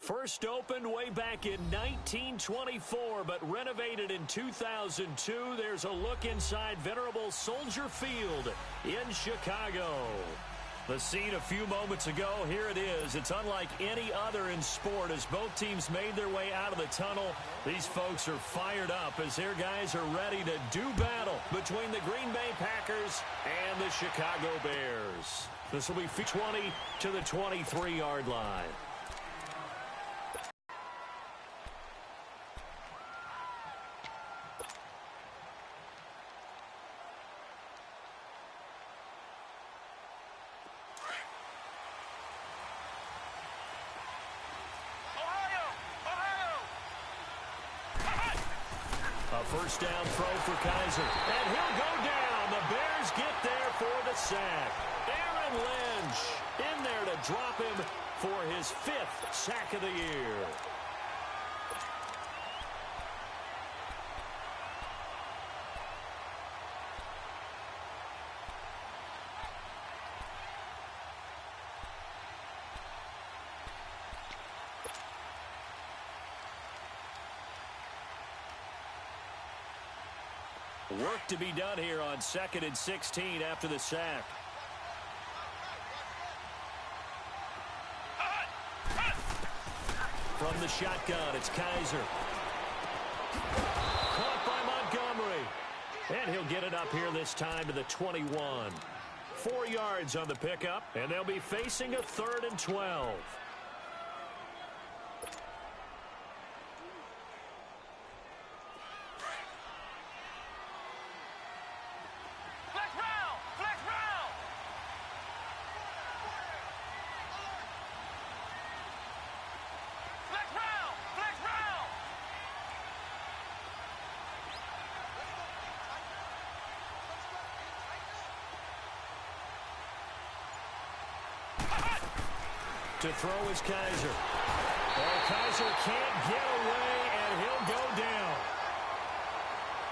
First opened way back in 1924, but renovated in 2002. There's a look inside venerable Soldier Field in Chicago. The scene a few moments ago, here it is. It's unlike any other in sport as both teams made their way out of the tunnel. These folks are fired up as their guys are ready to do battle between the Green Bay Packers and the Chicago Bears. This will be 20 to the 23-yard line. First down throw for Kaiser. And he'll go down. The Bears get there for the sack. Aaron Lynch in there to drop him for his 5th sack of the year. Work to be done here on 2nd and 16 after the sack. From the shotgun, it's Kaiser. Caught by Montgomery. And he'll get it up here this time to the 21. 4 yards on the pickup, and they'll be facing a 3rd and 12. To throw is Kaiser. Oh, Kaiser can't get away, and he'll go down.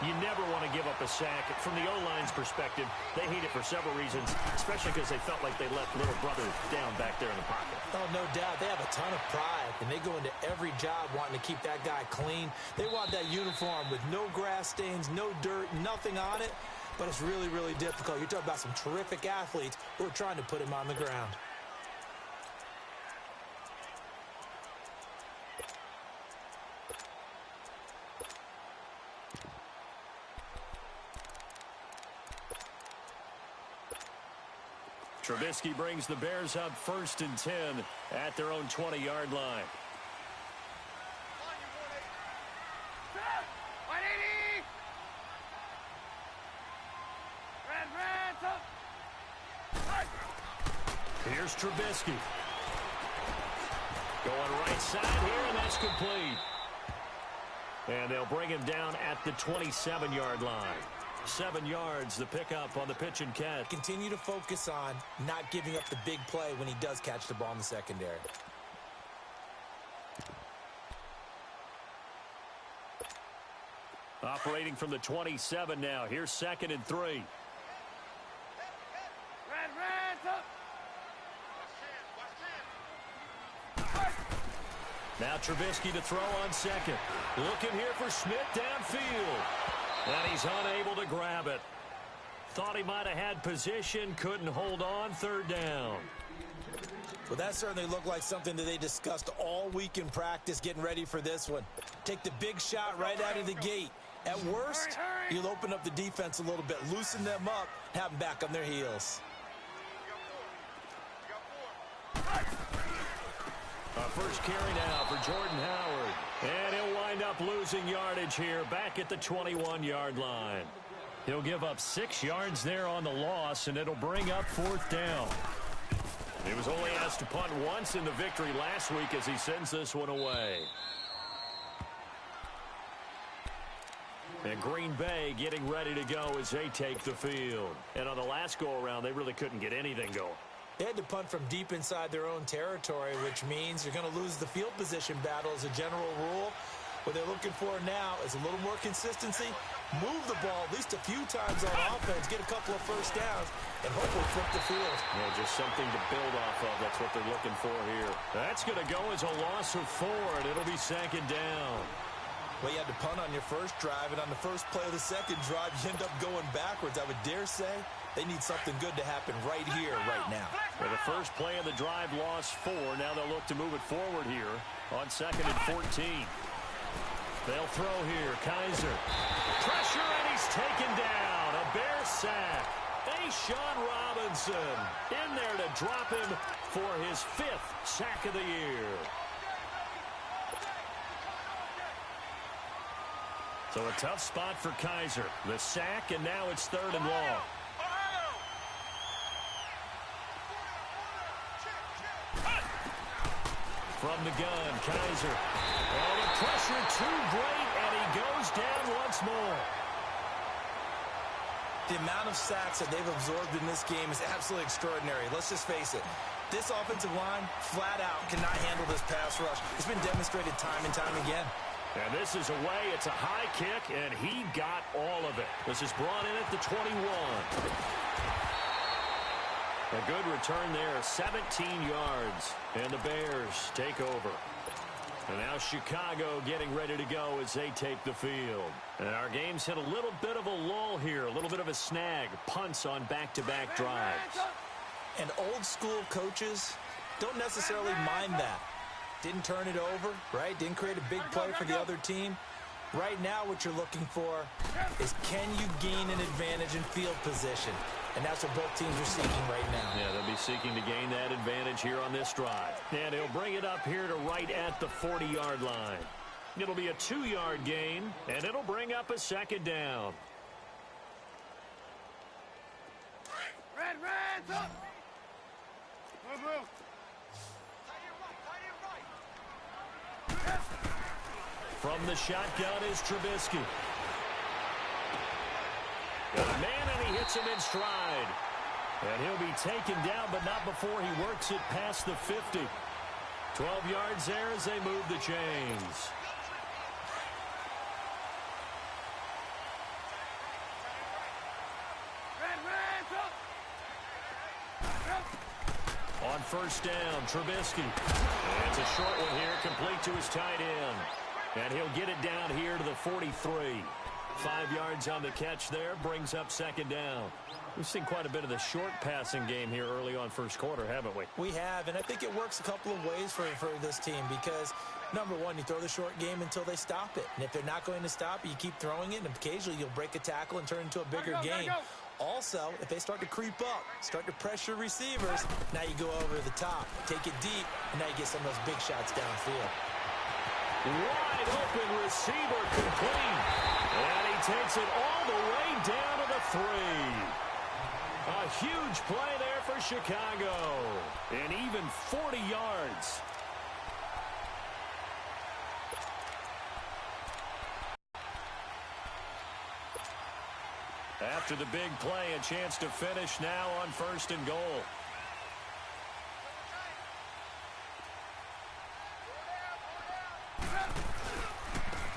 You never want to give up a sack. From the O-line's perspective, they hate it for several reasons, especially because they felt like they let little brother down back there in the pocket. Oh, no doubt. They have a ton of pride, and they go into every job wanting to keep that guy clean. They want that uniform with no grass stains, no dirt, nothing on it, but it's really, really difficult. You're talking about some terrific athletes who are trying to put him on the ground. Trubisky brings the Bears up 1st and 10 at their own 20-yard line. Here's Trubisky. Going right side here, and that's complete. And they'll bring him down at the 27-yard line. 7 yards, the pickup on the pitch and catch. Continue to focus on not giving up the big play when he does catch the ball in the secondary. Operating from the 27 now. Here's 2nd and 3. Now Trubisky to throw on 2nd. Looking here for Smith downfield. And he's unable to grab it. Thought he might have had position, couldn't hold on. 3rd down. Well, that certainly looked like something that they discussed all week in practice getting ready for this one. Take the big shot right out of the gate. At worst, you'll open up the defense a little bit, loosen them up, have them back on their heels. First carry now for Jordan Howard. And he'll wind up losing yardage here back at the 21-yard line. He'll give up 6 yards there on the loss, and it'll bring up 4th down. He was only asked to punt once in the victory last week as he sends this one away. And Green Bay getting ready to go as they take the field. And on the last go-around, they really couldn't get anything going. They had to punt from deep inside their own territory, which means you're going to lose the field position battle as a general rule. What they're looking for now is a little more consistency, move the ball at least a few times on offense, get a couple of first downs, and hopefully flip the field. Yeah, just something to build off of. That's what they're looking for here. That's going to go as a loss of 4, and it'll be 2nd down. Well, you had to punt on your first drive, and on the first play of the second drive, you end up going backwards. I would dare say they need something good to happen right here, right now. For the first play of the drive, lost 4. Now they'll look to move it forward here on 2nd and 14. They'll throw here. Kaiser. Pressure, and he's taken down. A Bear sack. Sean Robinson in there to drop him for his 5th sack of the year. So a tough spot for Kaiser. The sack, and now it's 3rd and long. From the gun, Kaiser. And the pressure too great, and he goes down once more. The amount of sacks that they've absorbed in this game is absolutely extraordinary. Let's just face it. This offensive line, flat out, cannot handle this pass rush. It's been demonstrated time and time again. And this is away. It's a high kick, and he got all of it. This is brought in at the 21. A good return there, 17 yards. And the Bears take over. And now Chicago getting ready to go as they take the field. And our game's hit a little bit of a lull here, a little bit of a snag. Punts on back-to-back drives. And old-school coaches don't necessarily mind that. Didn't turn it over, right? Didn't create a big play for the other team. Right now what you're looking for is, can you gain an advantage in field position? And that's what both teams are seeking right now. Yeah, they'll be seeking to gain that advantage here on this drive. And he'll bring it up here to right at the 40-yard line. It'll be a 2-yard gain, and it'll bring up a 2nd down. Red, up! Move. From the shotgun is Trubisky. Got a man, and he hits him in stride. And he'll be taken down, but not before he works it past the 50. 12 yards there as they move the chains. On 1st down, Trubisky. And it's a short one here, complete to his tight end. And he'll get it down here to the 43. 5 yards on the catch there, brings up 2nd down. We've seen quite a bit of the short passing game here early on first quarter, haven't we? We have, and I think it works a couple of ways for this team because, number one, you throw the short game until they stop it. And if they're not going to stop it, you keep throwing it, and occasionally you'll break a tackle and turn it into a bigger game. Also, if they start to creep up, start to pressure receivers, now you go over the top, take it deep, and now you get some of those big shots downfield. Wide open receiver complete. And he takes it all the way down to the 3. A huge play there for Chicago. And even 40 yards. After the big play, a chance to finish now on 1st and goal.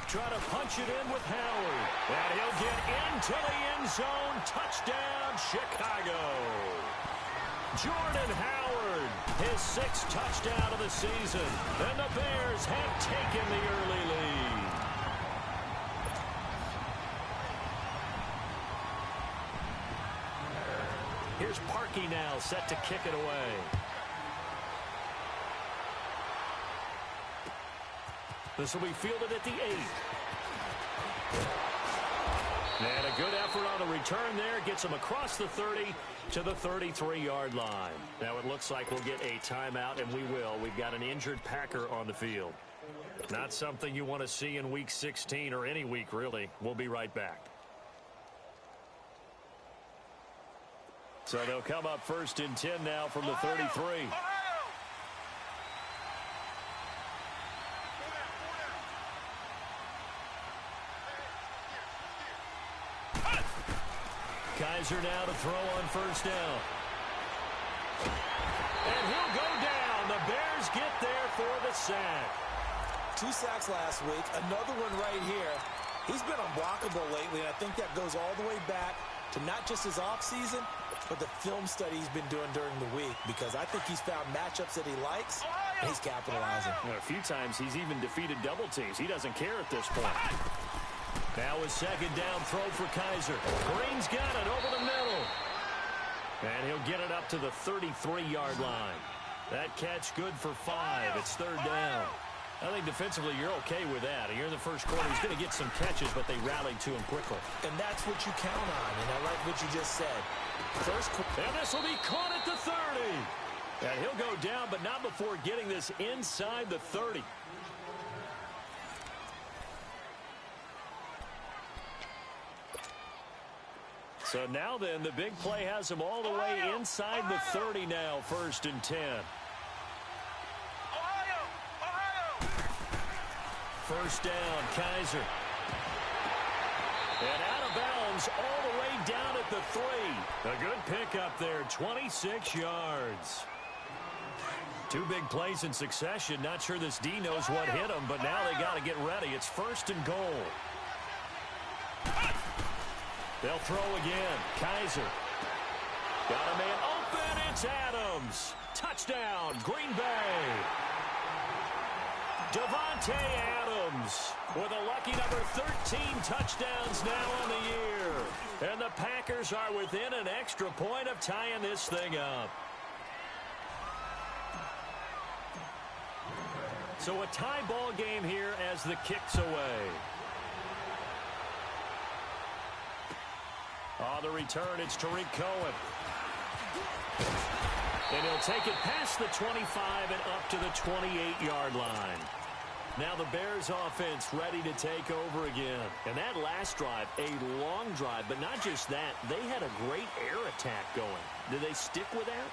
Try to punch it in with Howard. And he'll get into the end zone. Touchdown, Chicago. Jordan Howard, his 6th touchdown of the season. And the Bears have taken the early lead. Here's Parkey now, set to kick it away. This will be fielded at the 8. And a good effort on the return there. Gets him across the 30 to the 33-yard line. Now it looks like we'll get a timeout, and we will. We've got an injured Packer on the field. Not something you want to see in Week 16 or any week, really. We'll be right back. So they'll come up 1st and 10 now from the 33. Kaiser now to throw on 1st down. And he'll go down. The Bears get there for the sack. 2 sacks last week, another one right here. He's been unblockable lately, and I think that goes all the way back to not just his offseason, but the film study he's been doing during the week, because I think he's found matchups that he likes, and he's capitalizing. A few times he's even defeated double teams. He doesn't care at this point. Now a second down throw for Kaiser. Green's got it over the middle. And he'll get it up to the 33-yard line. That catch good for 5. It's third down. I think defensively you're okay with that. Here in the first quarter, he's going to get some catches, but they rallied to him quickly. And that's what you count on, and I like what you just said. And this will be caught at the 30. And he'll go down, but not before getting this inside the 30. So now then, the big play has him all the way inside the 30 now, 1st and 10. First down, Kaiser. And out of bounds all the way down at the 3. A good pickup there, 26 yards. 2 big plays in succession. Not sure this D knows what hit him, but now they got to get ready. It's 1st and goal. They'll throw again. Kaiser. Got a man open. It's Adams. Touchdown, Green Bay. Devontae Adams with a lucky number 13 touchdowns now on the year. And the Packers are within an extra point of tying this thing up. So a tie ball game here as the kick's away. On the return, it's Tariq Cohen. And he'll take it past the 25 and up to the 28-yard line. Now the Bears offense ready to take over again. And that last drive, a long drive, but not just that. They had a great air attack going. Did they stick with that?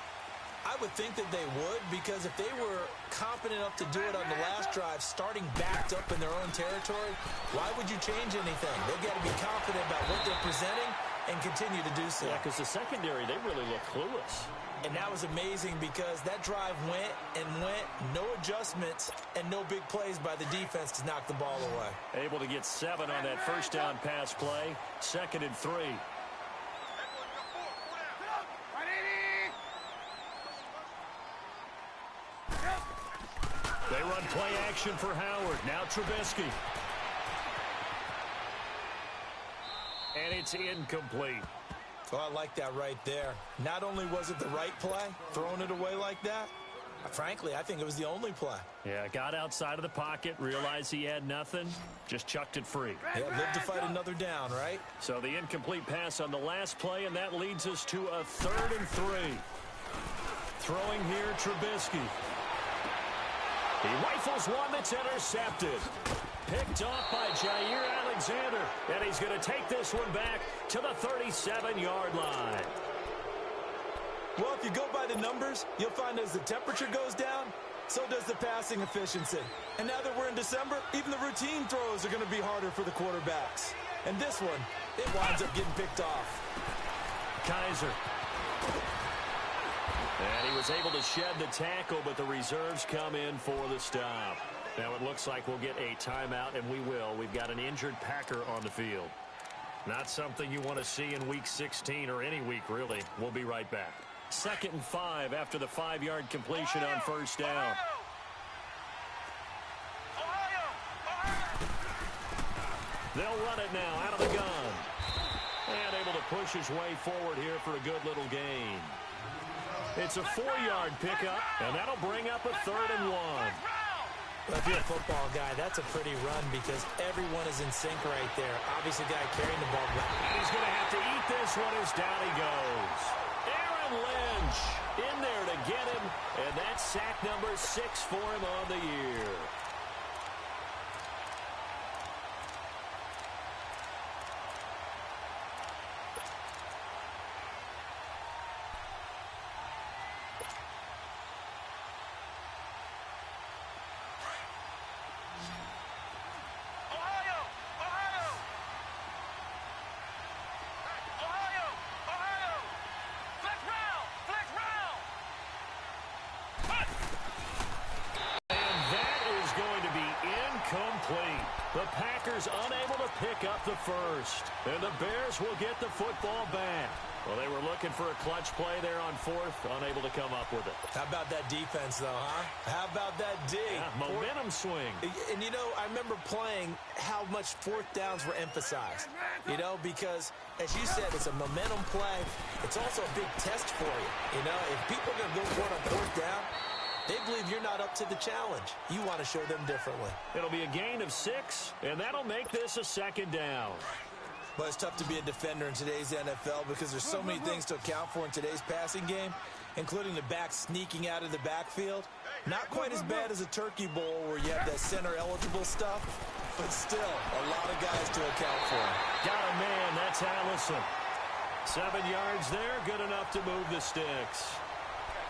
I would think that they would, because if they were competent enough to do it on the last drive, starting backed up in their own territory, why would you change anything? They've got to be confident about what they're presenting and continue to do so. Yeah, because the secondary, they really look clueless. And that was amazing because that drive went and went, no adjustments, and no big plays by the defense to knock the ball away. Able to get 7 on that first down pass play. 2nd and 3. They run play action for Howard. Now Trubisky. And it's incomplete. Oh, I like that right there. Not only was it the right play, throwing it away like that, frankly, I think it was the only play. Yeah, got outside of the pocket, realized he had nothing, just chucked it free. Yeah, live to fight another down, right? So the incomplete pass on the last play, and that leads us to a 3rd and 3. Throwing here, Trubisky. He rifles one that's intercepted. Picked off by Jair Alexander. And he's going to take this one back to the 37-yard line. Well, if you go by the numbers, you'll find as the temperature goes down, so does the passing efficiency. And now that we're in December, even the routine throws are going to be harder for the quarterbacks. And this one, it winds up getting picked off. Kaiser. And he was able to shed the tackle, but the reserves come in for the stop. Now it looks like we'll get a timeout, and we will. We've got an injured Packer on the field. Not something you want to see in Week 16 or any week, really. We'll be right back. 2nd and 5 after the 5-yard completion on first down. They'll run it now out of the gun. And able to push his way forward here for a good little gain. It's a 4-yard pickup, and that'll bring up a 3rd and 1. Well, if you're a football guy, that's a pretty run because everyone is in sync right there. Obviously, guy carrying the ball. And he's going to have to eat this one as down he goes. Aaron Lynch in there to get him, and that's sack number 6 for him on the year. incomplete. The Packers unable to pick up the first. And the Bears will get the football back. Well, they were looking for a clutch play there on fourth, unable to come up with it. How about that defense, though, huh? How about that D? Yeah, momentum swing. And, you know, I remember playing how much fourth downs were emphasized, you know, because, as you said, it's a momentum play. It's also a big test for you, you know. If people are going to go for it on fourth down, they believe you're not up to the challenge. You want to show them differently. It'll be a gain of 6, and that'll make this a second down. But it's tough to be a defender in today's NFL because there's so many things to account for in today's passing game, including the back sneaking out of the backfield. Not quite as bad as a turkey bowl where you have that center-eligible stuff, but still a lot of guys to account for. Got a man. That's Allison. 7 yards there, good enough to move the sticks.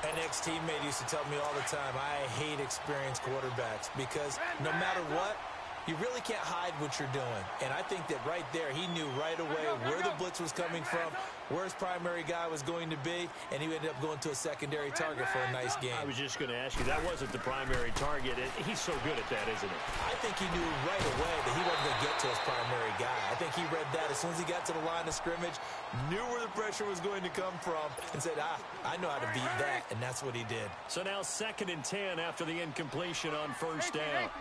An ex-teammate used to tell me all the time, I hate experienced quarterbacks because no matter what, you really can't hide what you're doing. And I think that right there, he knew right away where the blitz was coming from, where his primary guy was going to be, and he ended up going to a secondary target for a nice game. I was just going to ask you, that wasn't the primary target. He's so good at that, isn't he? I think he knew right away that he wasn't going to get to his primary guy. I think he read that as soon as he got to the line of scrimmage, knew where the pressure was going to come from, and said, I know how to beat that, and that's what he did. So now 2nd and 10 after the incompletion on first down.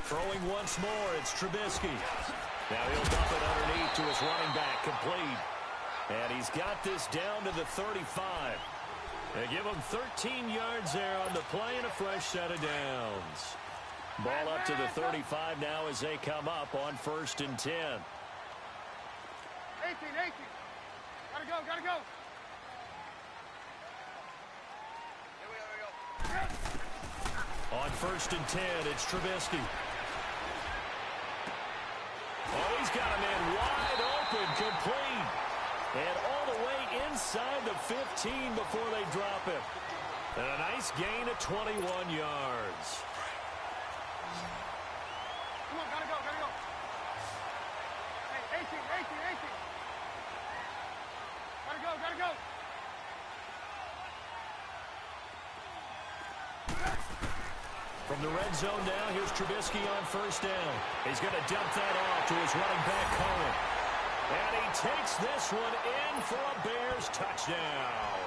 Throwing once more, it's Trubisky. Now he'll dump it underneath to his running back, complete. And he's got this down to the 35. They give him 13 yards there on the play and a fresh set of downs. Ball up to the 35 now as they come up on 1st and 10. 18. Gotta go, gotta go. On 1st and 10, it's Trubisky. Oh, he's got a man wide open, complete. And all the way inside the 15 before they drop him. And a nice gain of 21 yards. Come on, gotta go, gotta go. Hey, 18. Gotta go, gotta go. From the red zone now, here's Trubisky on first down. He's going to dump that off to his running back, Cohen. And he takes this one in for a Bears touchdown.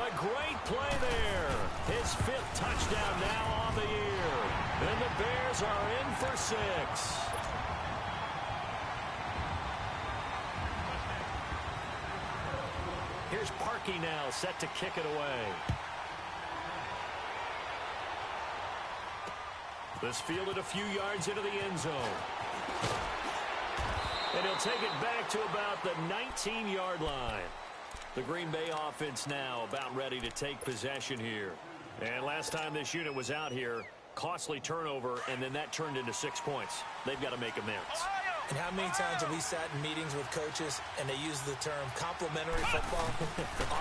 A great play there. His 5th touchdown now on the year. And the Bears are in for 6. Here's Parkey now, set to kick it away. This fielded a few yards into the end zone. And he'll take it back to about the 19-yard line. The Green Bay offense now about ready to take possession here. And last time this unit was out here, costly turnover, and then that turned into 6 points. They've got to make amends. And how many times have we sat in meetings with coaches and they use the term complementary football?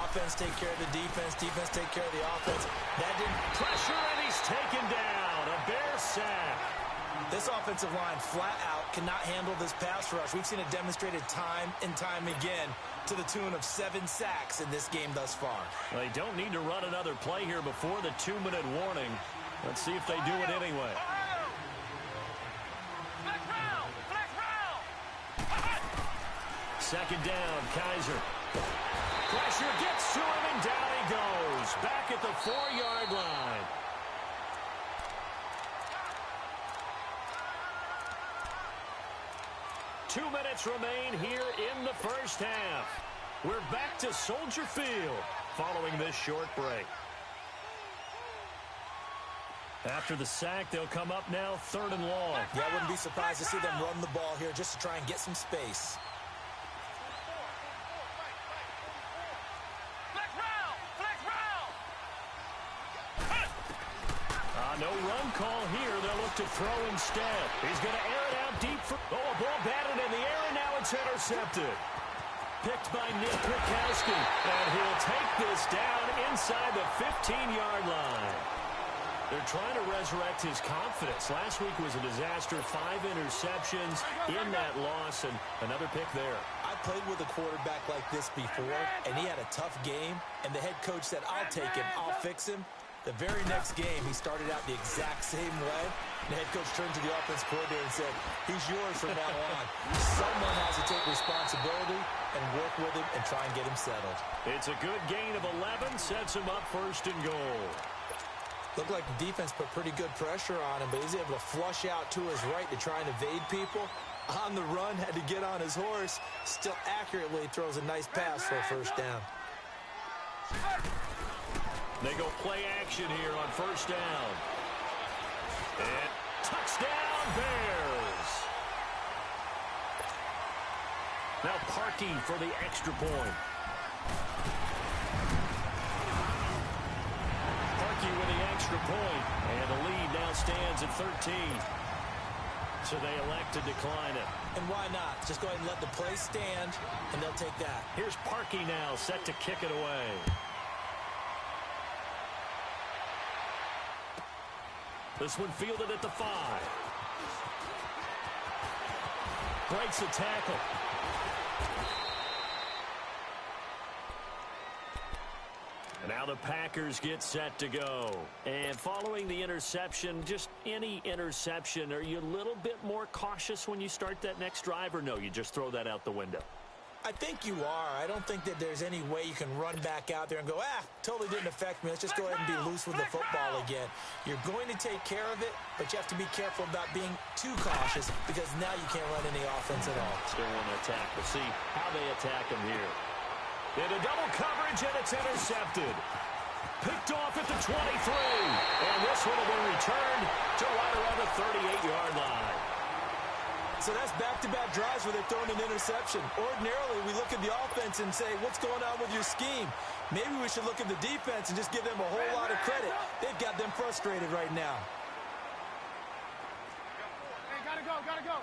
Offense take care of the defense, defense take care of the offense. That didn't pressure, and he's taken down. A Bears sack. This offensive line flat out cannot handle this pass rush. We've seen it demonstrated time and time again to the tune of 7 sacks in this game thus far. They don't need to run another play here before the 2-minute warning. Let's see if they do it anyway. Second down, Kaiser. Pressure gets to him, and down he goes. Back at the 4-yard line. Two minutes remain here in the first half. We're back to Soldier Field following this short break. After the sack, they'll come up now 3rd and long. Yeah, I wouldn't be surprised to see them run the ball here just to try and get some space. No run call here. They'll look to throw instead. He's going to air it out deep for... Oh, a ball batted in the air, and now it's intercepted. Picked by Nick Kwiatkowski. And he'll take this down inside the 15-yard line. They're trying to resurrect his confidence. Last week was a disaster. 5 interceptions in that loss, and another pick there. I played with a quarterback like this before, and he had a tough game, and the head coach said, I'll take him, I'll fix him. The very next game, he started out the exact same way. The head coach turned to the offense coordinator and said, he's yours from now on. Someone has to take responsibility and work with him and try and get him settled. It's a good gain of 11, sets him up 1st and goal. Looked like the defense put pretty good pressure on him, but he's able to flush out to his right to try and evade people. On the run, had to get on his horse. Still accurately throws a nice pass for a 1st down. They go play action here on 1st down. And touchdown, Bears. Now Parkey for the extra point. Parkey with the extra point, and the lead now stands at 13. So they elect to decline it. And why not? Just go ahead and let the play stand, and they'll take that. Here's Parkey now, set to kick it away. This one fielded at the 5. Breaks a tackle. And now the Packers get set to go. And following the interception, just any interception, are you a little bit more cautious when you start that next drive, or no, you just throw that out the window? I think you are. I don't think that there's any way you can run back out there and go, totally didn't affect me. Let's just go ahead and be loose with the football again. You're going to take care of it, but you have to be careful about being too cautious because now you can't run any offense at all. Still want to attack. We'll see how they attack him here. Into double coverage, and it's intercepted. Picked off at the 23. And this one will be returned to right around the 38-yard line. So that's back-to-back drives where they've thrown an interception. Ordinarily, we look at the offense and say, what's going on with your scheme? Maybe we should look at the defense and just give them a whole lot of credit. They've got them frustrated right now. Hey, gotta go, gotta go.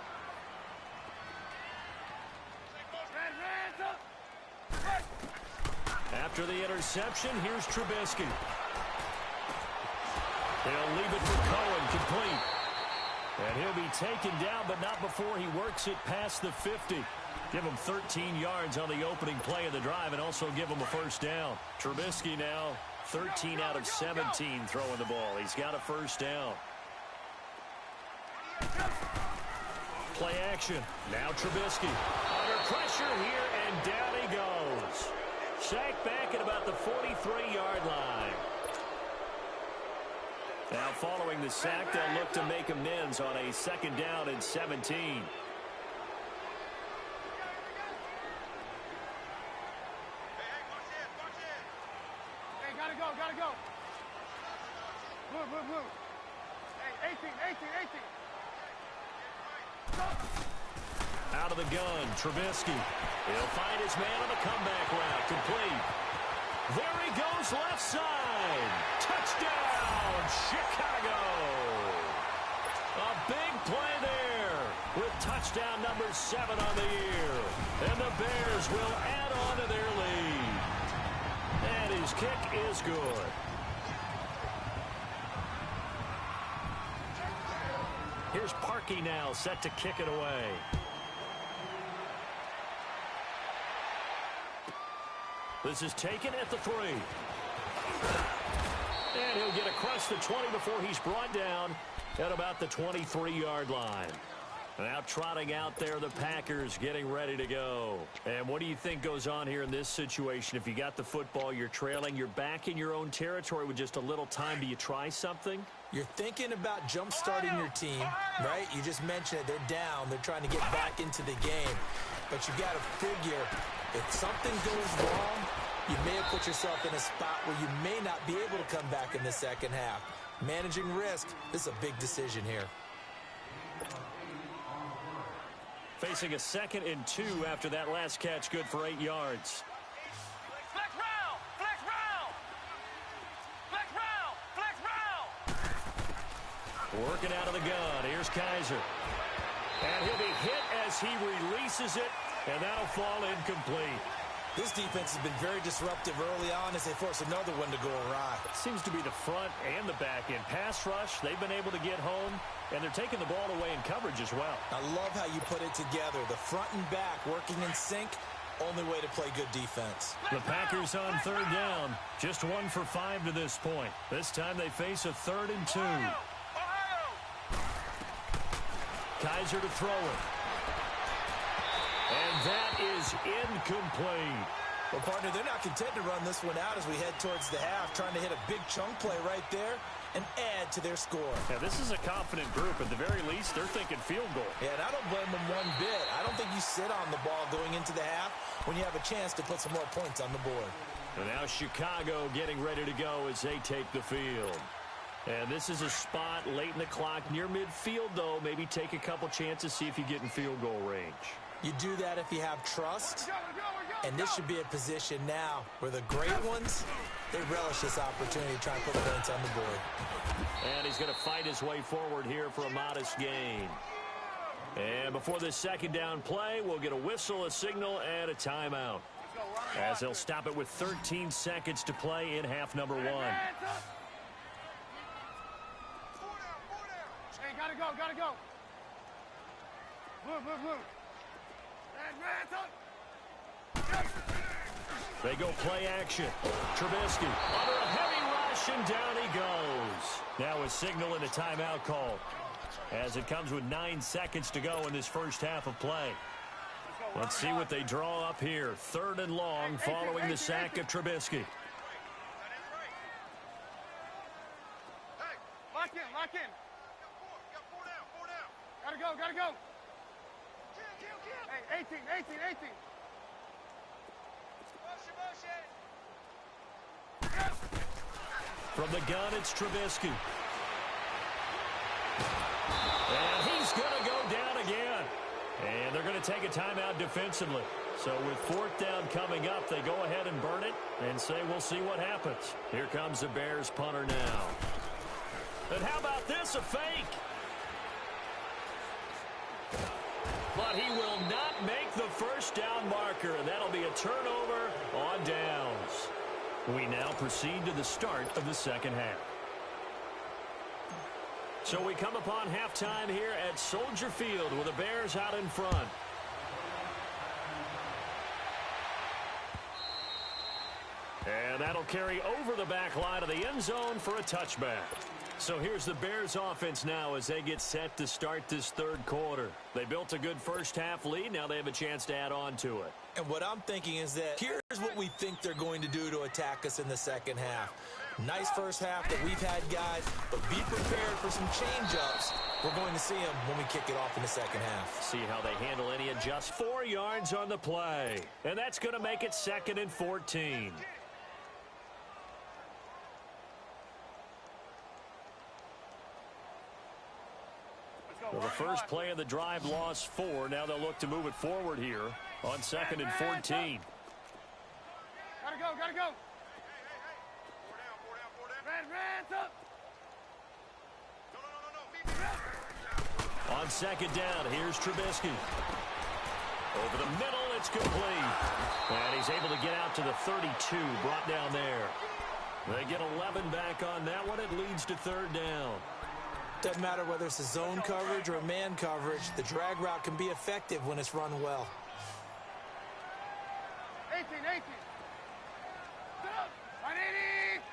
After the interception, here's Trubisky. They'll leave it for Cohen, complete. And he'll be taken down, but not before he works it past the 50. Give him 13 yards on the opening play of the drive and also give him a 1st down. Trubisky now 13 out of 17 throwing the ball. He's got a 1st down. Play action. Now Trubisky. Under pressure here, and down he goes. Sacked back at about the 43-yard line. Now following the sack, they'll look to make amends on a 2nd down and 17. Hey, gotta go, gotta go. Move. Hey, 18. Out of the gun, Trubisky. He'll find his man on the comeback route, complete. There he goes, left side. Touchdown, Chicago. A big play there with touchdown number 7 on the year. And the Bears will add on to their lead. And his kick is good. Here's Parkey now, set to kick it away. This is taken at the 3. And he'll get across the 20 before he's brought down at about the 23-yard line. Now trotting out there, the Packers getting ready to go. And what do you think goes on here in this situation? If you got the football, you're trailing, you're back in your own territory with just a little time. Do you try something? You're thinking about jump-starting your team, right? You just mentioned it. They're down. They're trying to get back into the game. But you got to figure, if something goes wrong, you may have put yourself in a spot where you may not be able to come back in the 2nd half. Managing risk, this is a big decision here. Facing a 2nd and 2 after that last catch, good for 8 yards. Flex round! Flex round! Flex round! Flex round! Working out of the gun. Here's Kaiser. And he'll be hit as he releases it, and that'll fall incomplete. This defense has been very disruptive early on as they force another one to go awry. Seems to be the front and the back end. Pass rush, they've been able to get home, and they're taking the ball away in coverage as well. I love how you put it together. The front and back working in sync, only way to play good defense. The Packers on third down. Just 1 for 5 to this point. This time they face a 3rd and 2. Kaiser to throw it. And that is incomplete. Well, partner, they're not content to run this one out as we head towards the half, trying to hit a big chunk play right there and add to their score. Yeah, this is a confident group. At the very least, they're thinking field goal. Yeah, and I don't blame them one bit. I don't think you sit on the ball going into the half when you have a chance to put some more points on the board. And now Chicago getting ready to go as they take the field. And this is a spot late in the clock near midfield, though. Maybe take a couple chances, see if you get in field goal range. You do that if you have trust, and this should be a position now where the great ones, they relish this opportunity to try and put points on the board. And he's going to fight his way forward here for a modest gain. And before this second down play, we'll get a whistle, a signal, and a timeout, as they'll stop it with 13 seconds to play in half number 1. Hey, gotta go, gotta go. Move, move, move. They go play action. Trubisky under a heavy rush, and down he goes. Now a signal and a timeout call, as it comes with 9 seconds to go in this first half of play. Let's see what they draw up here. 3rd and long following the sack of Trubisky. Hey, lock in, lock in. Gotta go, gotta go. Hey, 18, 18, 18. From the gun, it's Trubisky. And he's going to go down again. And they're going to take a timeout defensively. So with 4th down coming up, they go ahead and burn it and say we'll see what happens. Here comes the Bears punter now. And how about this, a fake? But he will not make the first down marker, and that'll be a turnover on downs. We now proceed to the start of the second half. So we come upon halftime here at Soldier Field with the Bears out in front. And that'll carry over the back line of the end zone for a touchback. So here's the Bears offense now as they get set to start this 3rd quarter. They built a good first half lead. Now they have a chance to add on to it. And what I'm thinking is that here's what we think they're going to do to attack us in the second half. Nice first half that we've had, guys, but be prepared for some change-ups. We're going to see them when we kick it off in the second half. See how they handle any adjust. 4 yards on the play. And that's going to make it 2nd and 14. Well, the first play of the drive lost 4. Now they'll look to move it forward here on 2nd and 14. Gotta go, gotta go. Hands up. On 2nd down, here's Trubisky. Over the middle, it's complete. And he's able to get out to the 32, brought down there. They get 11 back on that one. It leads to 3rd down. Doesn't matter whether it's a zone coverage or a man coverage, the drag route can be effective when it's run well. 18, 18. Sit up. 180.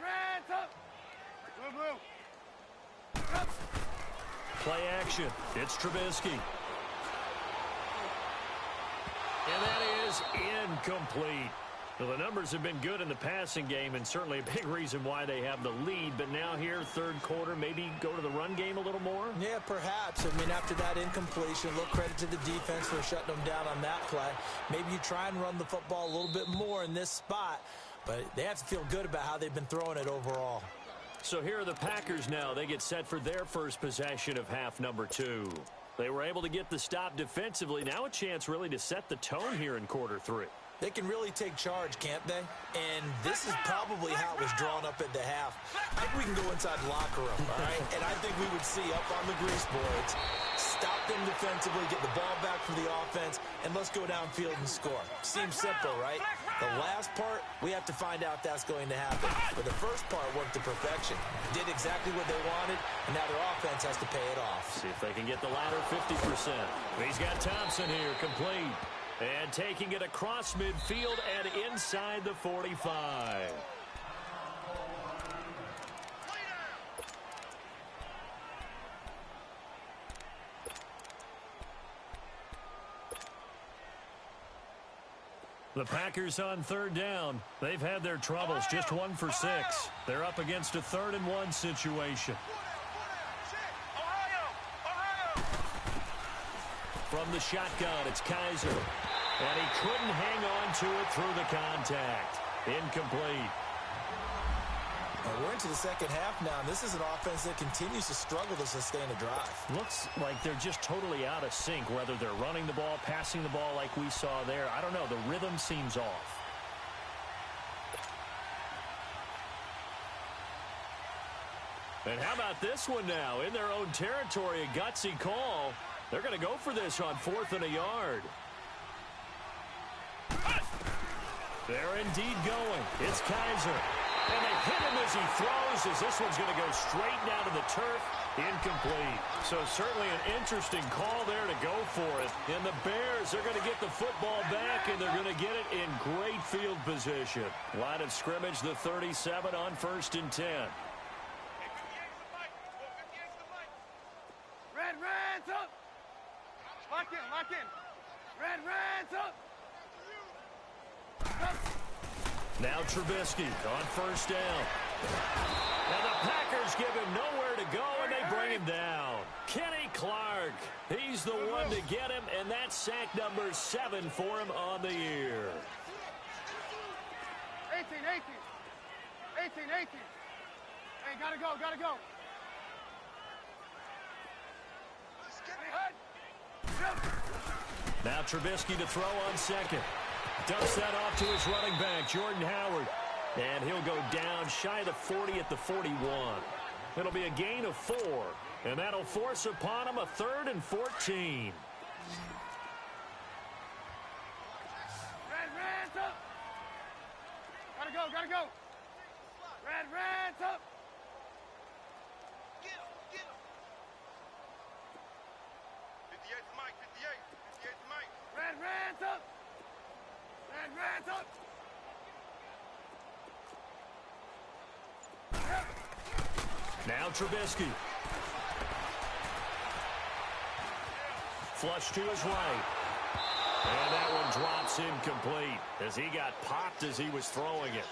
Red, up. Blue. Up. Play action. It's Trubisky. And that is incomplete. Well, the numbers have been good in the passing game, and certainly a big reason why they have the lead. But now here, 3rd quarter, maybe go to the run game a little more? Yeah, perhaps. I mean, after that incompletion, a little credit to the defense for shutting them down on that play. Maybe you try and run the football a little bit more in this spot, but they have to feel good about how they've been throwing it overall. So here are the Packers now. They get set for their first possession of half number 2. They were able to get the stop defensively. Now a chance really to set the tone here in quarter 3. They can really take charge, can't they? And this is probably how it was drawn up at the half. I think we can go inside the locker room, all right? And I think we would see up on the grease boards, stop them defensively, get the ball back from the offense, and let's go downfield and score. Seems simple, right? The last part, we have to find out if that's going to happen. But the first part worked to perfection. Did exactly what they wanted, and now their offense has to pay it off. See if they can get the latter 50%. He's got Thompson here, complete. And taking it across midfield and inside the 45. The Packers on third down. They've had their troubles, just 1 for 6. They're up against a 3rd-and-1 situation. From the shotgun, it's Kaiser. And he couldn't hang on to it through the contact. Incomplete. We're into the second half now, and this is an offense that continues to struggle to sustain a drive. Looks like they're just totally out of sync, whether they're running the ball, passing the ball like we saw there. I don't know. The rhythm seems off. And how about this one now? In their own territory, a gutsy call. They're going to go for this on 4th and a yard. They're indeed going. It's Kaiser. And they hit him as he throws, as this one's going to go straight down to the turf. Incomplete. So certainly an interesting call there to go for it. And the Bears are going to get the football back, and they're going to get it in great field position. Line of scrimmage, the 37 on 1st and 10. Red, red's up. Lock in, lock in. Red, red's up. Now Trubisky on 1st down. And the Packers give him nowhere to go, and they bring him down. Kenny Clark, he's the one to get him, and that's sack number 7 for him on the year. 18. Hey, gotta go. Now Trubisky to throw on 2nd. Dumps that off to his running back, Jordan Howard. And he'll go down shy of the 40 at the 41. It'll be a gain of 4. And that'll force upon him a 3rd and 14. Red's up. Gotta go. Red's up. Get him. 58 to Mike, 58 to Mike. Red's up. Red's up. Now Trubisky. Flush to his right. And that one drops incomplete as he got popped as he was throwing it.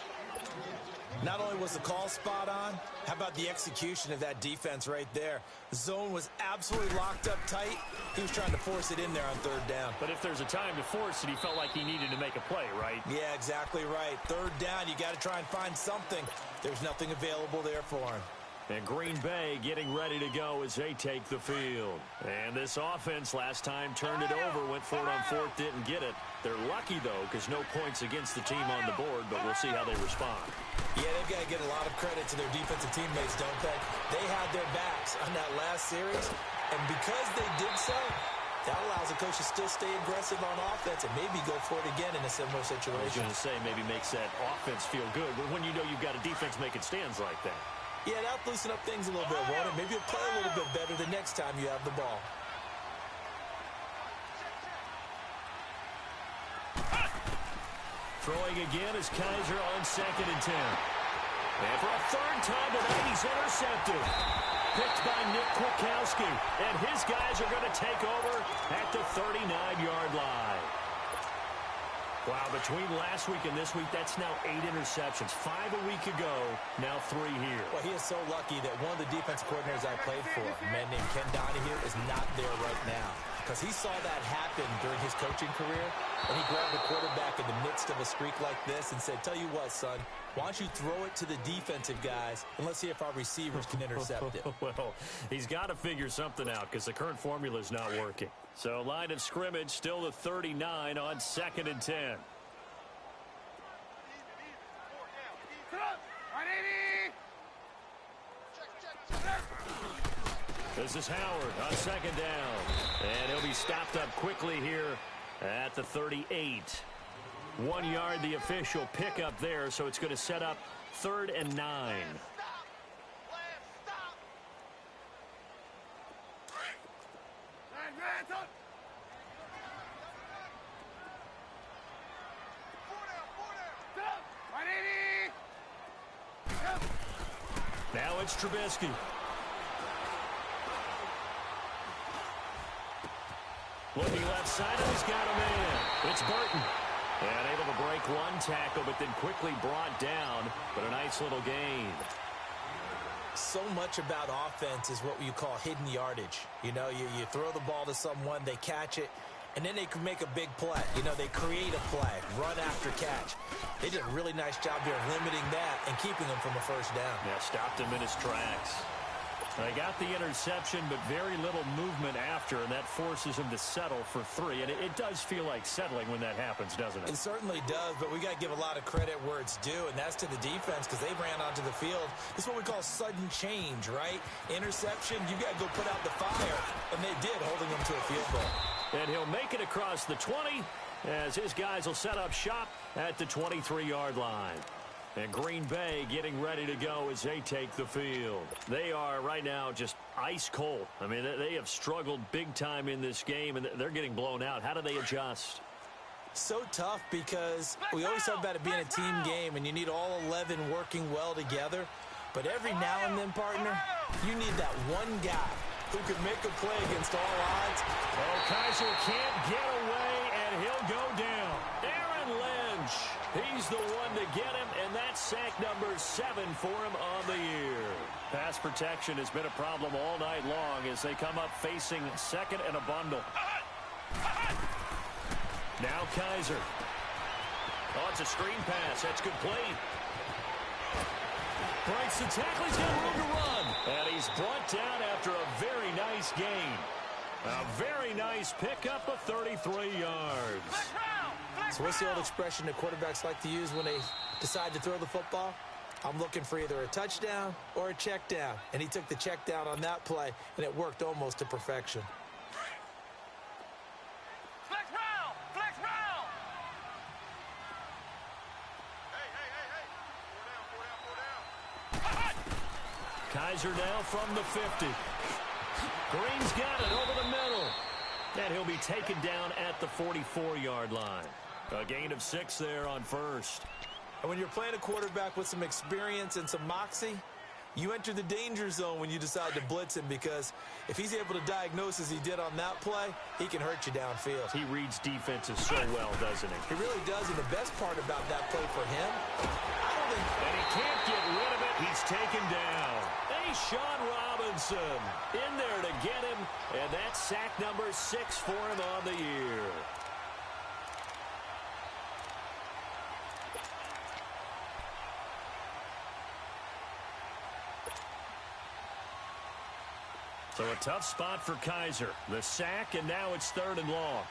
Not only was the call spot on, how about the execution of that defense right there? The zone was absolutely locked up tight. He was trying to force it in there on 3rd down. But if there's a time to force it, he felt like he needed to make a play, right? Yeah, exactly right. 3rd down, you got to try and find something. There's nothing available there for him. And Green Bay getting ready to go as they take the field. And this offense last time turned it over, went for it on 4th, didn't get it. They're lucky, though, because no points against the team on the board, but we'll see how they respond. Yeah, they've got to get a lot of credit to their defensive teammates, don't they? They had their backs on that last series, and because they did so, that allows the coach to still stay aggressive on offense and maybe go for it again in a similar situation. I was going to say maybe makes that offense feel good, but when you know you've got a defense making stands like that. Yeah, that'll loosen up things a little bit, won't it? Maybe you'll play a little bit better the next time you have the ball. Throwing again is Kaiser on 2nd and 10. And for a 3rd time tonight, he's intercepted. Picked by Nick Kwiatkowski. And his guys are going to take over at the 39-yard line. Wow, between last week and this week, that's now 8 interceptions. 5 a week ago, now 3 here. Well, he is so lucky that one of the defense coordinators I played for, a man named Ken Donahue, is not there right now. Because he saw that happen during his coaching career, and he grabbed the quarterback in the midst of a streak like this and said, tell you what, son, why don't you throw it to the defensive guys, and let's see if our receivers can intercept it. Well, he's got to figure something out because the current formula is not working. So line of scrimmage, still the 39 on 2nd and 10. The This is Howard on second down. And he'll be stopped up quickly here at the 38. 1 yard, the official pickup there, so it's going to set up 3rd and 9. Now it's Trubisky. Looking left side, and he's got a man. It's Burton. And able to break one tackle, but then quickly brought down. But a nice little gain. So much about offense is what you call hidden yardage. You know, you throw the ball to someone, they catch it, and then they can make a big play. You know, they create a play, run after catch. They did a really nice job here limiting that and keeping him from a first down. Yeah, stopped him in his tracks. They got the interception, but very little movement after, and that forces him to settle for 3. And it does feel like settling when that happens, doesn't it? It certainly does, but we got to give a lot of credit where it's due, and that's to the defense because they ran onto the field. This is what we call sudden change, right? Interception, you got to go put out the fire, and they did, holding them to a field goal. And he'll make it across the 20 as his guys will set up shop at the 23-yard line. And Green Bay getting ready to go as they take the field. They are right now just ice cold. I mean, they have struggled big time in this game, and they're getting blown out. How do they adjust? So tough because we always talk about it being a team game, and you need all 11 working well together. But every now and then, partner, you need that one guy who can make a play against all odds. Oh, Kaiser can't get away, and he'll go down. Aaron Lynch. He's the one to get him, and that's sack number 7 for him on the year. Pass protection has been a problem all night long as they come up facing second and a bundle. Now Kaiser. Oh, it's a screen pass. That's complete. Breaks the tackle. He's got room to run. And he's brought down after a very nice gain. A very nice pickup of 33 yards. So what's the old expression that quarterbacks like to use when they decide to throw the football? I'm looking for either a touchdown or a check down. And he took the check down on that play, and it worked almost to perfection. Flex round! Flex round! Hey. 4 down. Kaiser now from the 50. Green's got it over the middle. And he'll be taken down at the 44-yard line. A gain of 6 there on first. And when you're playing a quarterback with some experience and some moxie, you enter the danger zone when you decide to blitz him, because if he's able to diagnose as he did on that play, he can hurt you downfield. He reads defenses so well, doesn't he? He really does, and the best part about that play for him, and he can't get rid of it. He's taken down. Hey, Sean Robinson in there to get him, and that's sack number 6 for him on the year. So a tough spot for Kaiser. The sack, and now it's 3rd and long.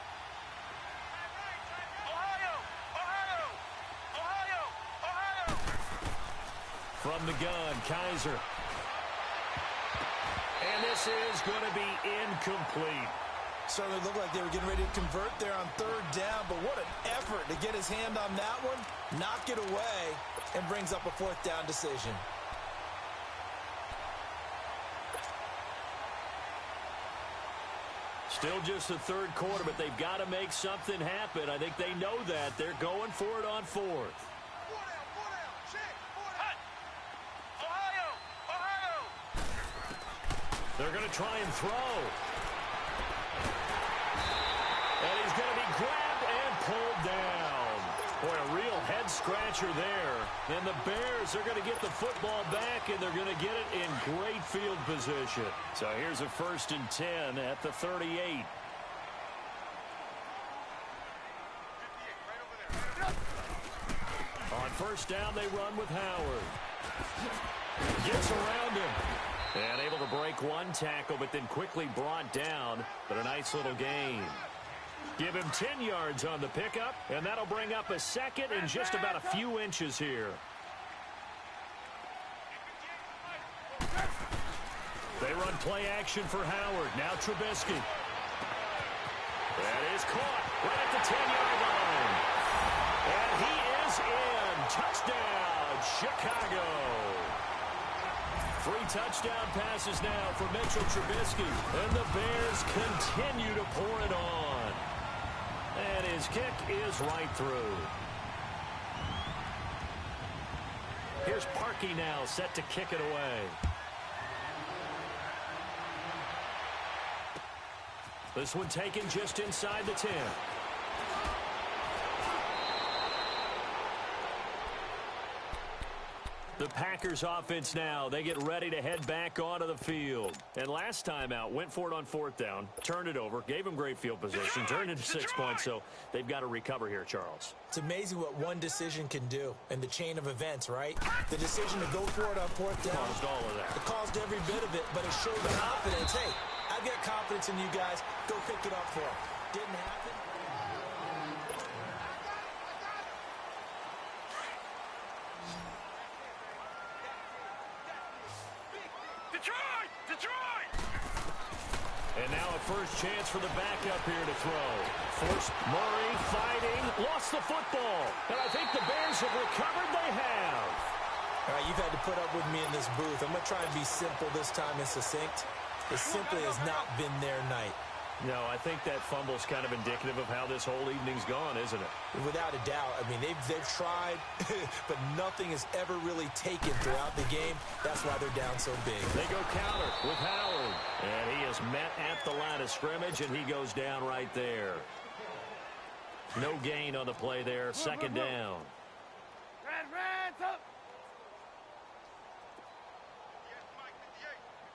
From the gun, Kaiser. And this is going to be incomplete. Certainly looked like they were getting ready to convert there on 3rd down, but what an effort to get his hand on that one, knock it away, and brings up a 4th down decision. Still just the 3rd quarter, but they've got to make something happen. I think they know that. They're going for it on 4th. 4 down. Check. 4 down. Ohio. They're going to try and throw. And he's going to be grabbed and pulled down. Boy, a real head-scratcher there. And the Bears are going to get the football back, and they're going to get it in great field position. So here's a 1st and 10 at the 38. On 1st down, they run with Howard. Gets around him. And able to break one tackle, but then quickly brought down. But a nice little gain. Give him 10 yards on the pickup, and that'll bring up a 2nd and just about a few inches here. They run play action for Howard. Now Trubisky. That is caught right at the 10-yard line. And he is in. Touchdown, Chicago. 3 touchdown passes now for Mitchell Trubisky. And the Bears continue to pour it on. And his kick is right through. Here's Parkey now, set to kick it away. This one taken just inside the 10. The Packers offense now, they get ready to head back onto the field. And last time out, went for it on 4th down, turned it over, gave them great field position, turned into 6 points, so they've got to recover here, Charles. It's amazing what one decision can do in the chain of events, right? The decision to go for it on 4th down. Caused all of that. It caused every bit of it, but it showed the confidence. Hey, I've got confidence in you guys. Go pick it up for them. Didn't happen. Detroit! And now a first chance for the backup here to throw. Forced Murray fighting, lost the football. And I think the Bears have recovered. They have. All right, you've had to put up with me in this booth. I'm going to try and be simple this time and succinct. It simply has not been their night. No, I think that fumble's kind of indicative of how this whole evening's gone, isn't it? Without a doubt. I mean, they've tried, but nothing has ever really taken throughout the game. That's why they're down so big. They go counter with Howard. And he is met at the line of scrimmage, and he goes down right there. No gain on the play there. Second down. Reds up!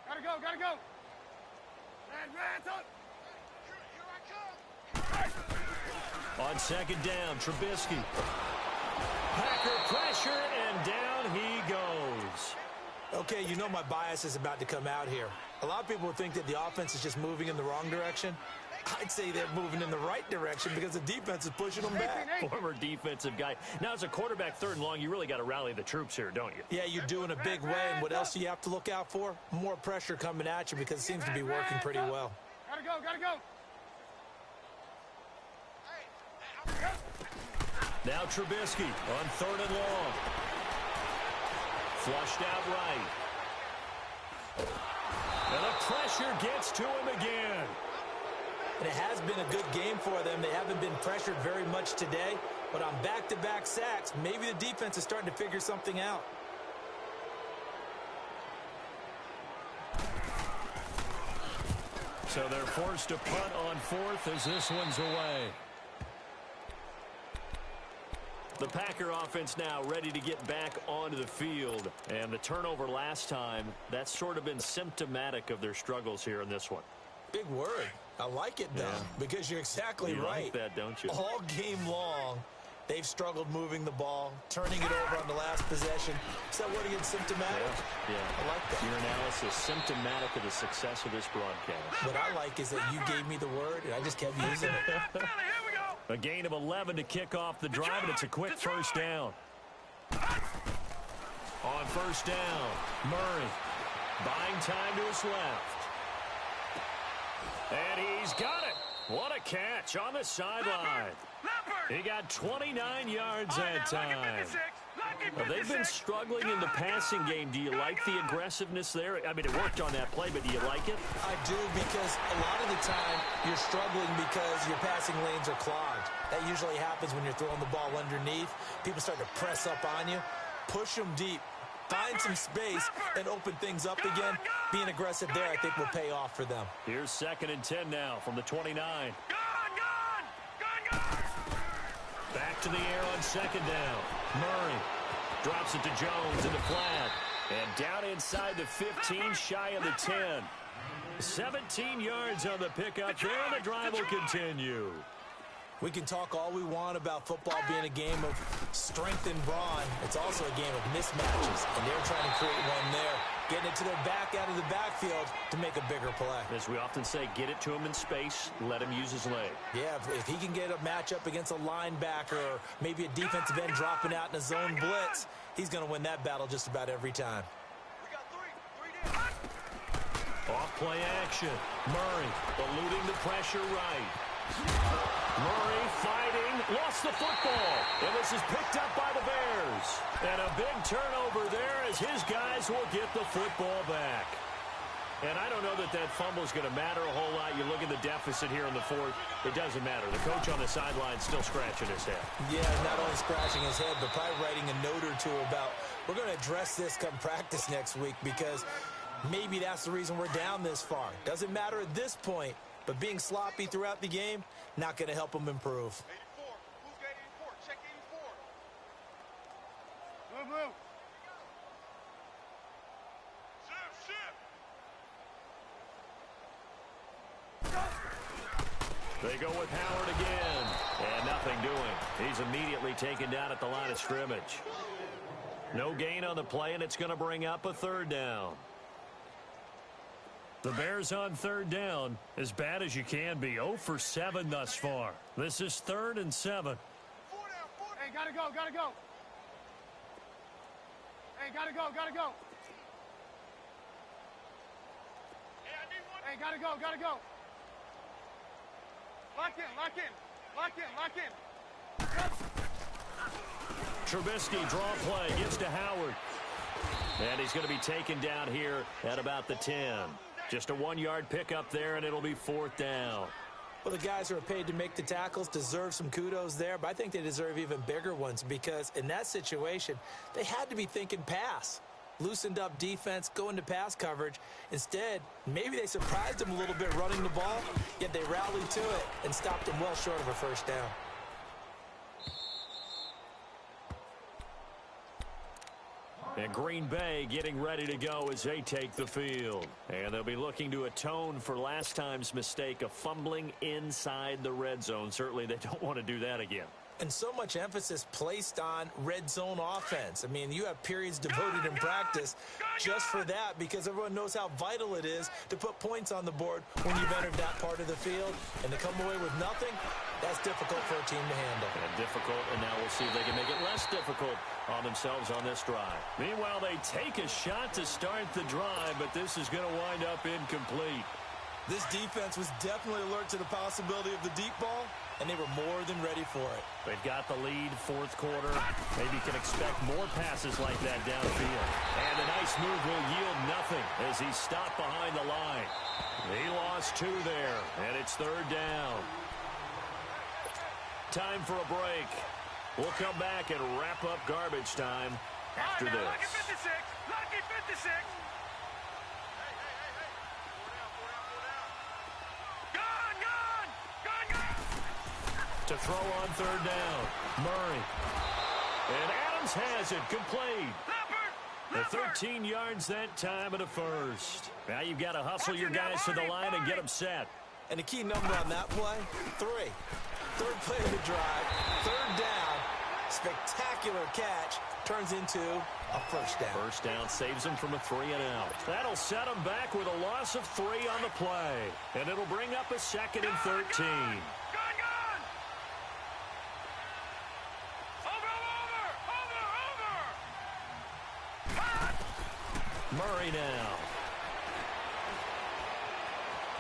Gotta go! Reds up! On second down, Trubisky. Packer pressure, and down he goes. Okay, you know my bias is about to come out here. A lot of people would think that the offense is just moving in the wrong direction. I'd say they're moving in the right direction because the defense is pushing them back. Former defensive guy. Now, as a quarterback 3rd and long, you really got to rally the troops here, don't you? Yeah, you do in a big way. And what else do you have to look out for? More pressure coming at you because it seems to be working pretty well. Gotta go! Now Trubisky on 3rd and long. Flushed out right. And the pressure gets to him again. And it has been a good game for them. They haven't been pressured very much today. But on back-to-back sacks, maybe the defense is starting to figure something out. So they're forced to punt on 4th as this one's away. The Packer offense now ready to get back onto the field. And the turnover last time, that's sort of been symptomatic of their struggles here in this one. Big word. I like it, though, because you're exactly right. You like that, don't you? All game long, they've struggled moving the ball, turning it over on the last possession. Is that what again, symptomatic? Yeah. I like that. Your analysis, symptomatic of the success of this broadcast. What I like is that you gave me the word, and I just kept using it. A gain of 11 to kick off the drive, and it's a quick first down. On first down, Murray buying time to his left. And he's got it. What a catch on the sideline. He got 29 yards that time. Well, they've been struggling in the passing game. Do you like the aggressiveness there? I mean, it worked on that play, but do you like it? I do, because a lot of the time you're struggling because your passing lanes are clogged. That usually happens when you're throwing the ball underneath. People start to press up on you. Push them deep. Find some space and open things up again. Being aggressive there, I think, will pay off for them. Here's 2nd and 10 now from the 29. Back to the air on 2nd down. Murray drops it to Jones in the flat. And down inside the 15, shy of the 10. 17 yards on the pickup there, and the drive will continue. We can talk all we want about football being a game of strength and brawn. It's also a game of mismatches, and they're trying to create one there. Getting it to their back out of the backfield to make a bigger play. As we often say, get it to him in space, let him use his leg. Yeah, if he can get a matchup against a linebacker or maybe a defensive end dropping out in a zone blitz, he's going to win that battle just about every time. We got three down. Off-play action. Murray eluding the pressure right. Murray fighting. Lost the football. And this is picked up by the Bears. And a big turnover there as his guys will get the football back. And I don't know that that fumble is going to matter a whole lot. You look at the deficit here in the fourth. It doesn't matter. The coach on the sideline still scratching his head. Yeah, not only scratching his head, but probably writing a note or two about, we're going to address this come practice next week, because maybe that's the reason we're down this far. Doesn't matter at this point, but being sloppy throughout the game, not going to help them improve. 84. Who's got 84? Check 84. Move, move. They go with Howard again. And nothing doing. He's immediately taken down at the line of scrimmage. No gain on the play, and it's going to bring up a third down. The Bears on third down, as bad as you can be. 0 for 7 thus far. This is 3rd and 7. Hey, gotta go, gotta go. Hey, gotta go, gotta go. Hey, I need one. Hey, gotta go, gotta go. Lock in, lock in, lock in, lock in. Trubisky draw play, gets to Howard. And he's going to be taken down here at about the 10. Just a 1-yard pickup there, and it'll be 4th down. Well, the guys who are paid to make the tackles deserve some kudos there, but I think they deserve even bigger ones, because in that situation, they had to be thinking pass. Loosened up defense, going to pass coverage. Instead, maybe they surprised them a little bit running the ball, yet they rallied to it and stopped them well short of a first down. And Green Bay getting ready to go as they take the field. And they'll be looking to atone for last time's mistake of fumbling inside the red zone. Certainly they don't want to do that again. And so much emphasis placed on red zone offense. I mean, you have periods devoted in practice just for that, because everyone knows how vital it is to put points on the board when you've entered that part of the field. And to come away with nothing, that's difficult for a team to handle. And difficult, and now we'll see if they can make it less difficult on themselves on this drive. Meanwhile, they take a shot to start the drive, but this is going to wind up incomplete. This defense was definitely alert to the possibility of the deep ball, and they were more than ready for it. They've got the lead, fourth quarter. Maybe can expect more passes like that downfield. And a nice move will yield nothing as he's stopped behind the line. He lost 2 there, and it's 3rd down. Time for a break. We'll come back and wrap up garbage time after this. Lucky 56. Lucky 56. To throw on 3rd down. Murray. And Adams has it. Complete. The 13 yards that time and a first. Now you've got to hustle your guys to the line and get them set. And the key number on that play, 3. 3rd play of the drive, 3rd down, spectacular catch, turns into a first down. First down saves them from a 3-and-out. That'll set them back with a loss of 3 on the play. And it'll bring up a 2nd and 13. Murray now.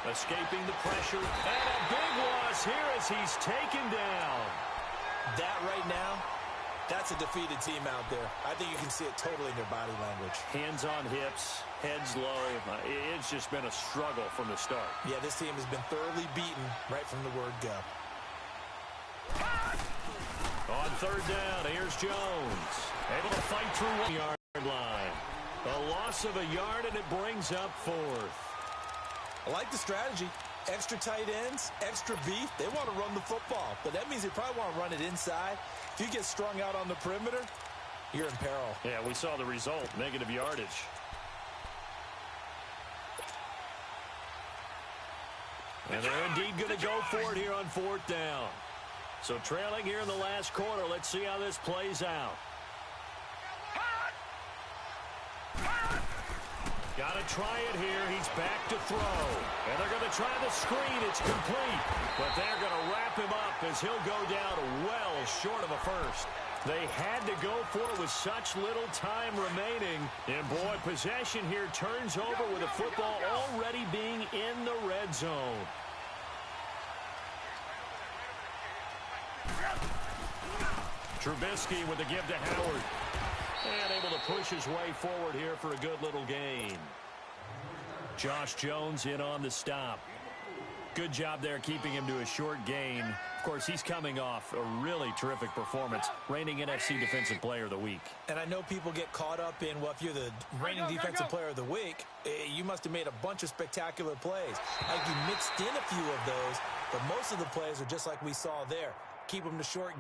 Escaping the pressure. And a big loss here as he's taken down. That right now, that's a defeated team out there. I think you can see it totally in their body language. Hands on hips, heads low. It's just been a struggle from the start. Yeah, this team has been thoroughly beaten right from the word go. On 3rd down, here's Jones. Able to fight through 1-yard line. A loss of a yard, and it brings up 4th. I like the strategy. Extra tight ends, extra beef. They want to run the football, but that means they probably want to run it inside. If you get strung out on the perimeter, you're in peril. Yeah, we saw the result, negative yardage. And they're indeed going to go for it here on 4th down. So trailing here in the last quarter, let's see how this plays out. Got to try it here. He's back to throw. And they're going to try the screen. It's complete. But they're going to wrap him up as he'll go down well short of a first. They had to go for it with such little time remaining. And, boy, possession here turns over with the football already being in the red zone. Trubisky with the give to Howard. And able to push his way forward here for a good little gain. Josh Jones in on the stop. Good job there keeping him to a short gain. Of course, he's coming off a really terrific performance, reigning NFC Defensive Player of the Week. And I know people get caught up in, well, if you're the reigning Defensive Player of the Week, you must have made a bunch of spectacular plays. Like you mixed in a few of those, but most of the plays are just like we saw there. Keep them to short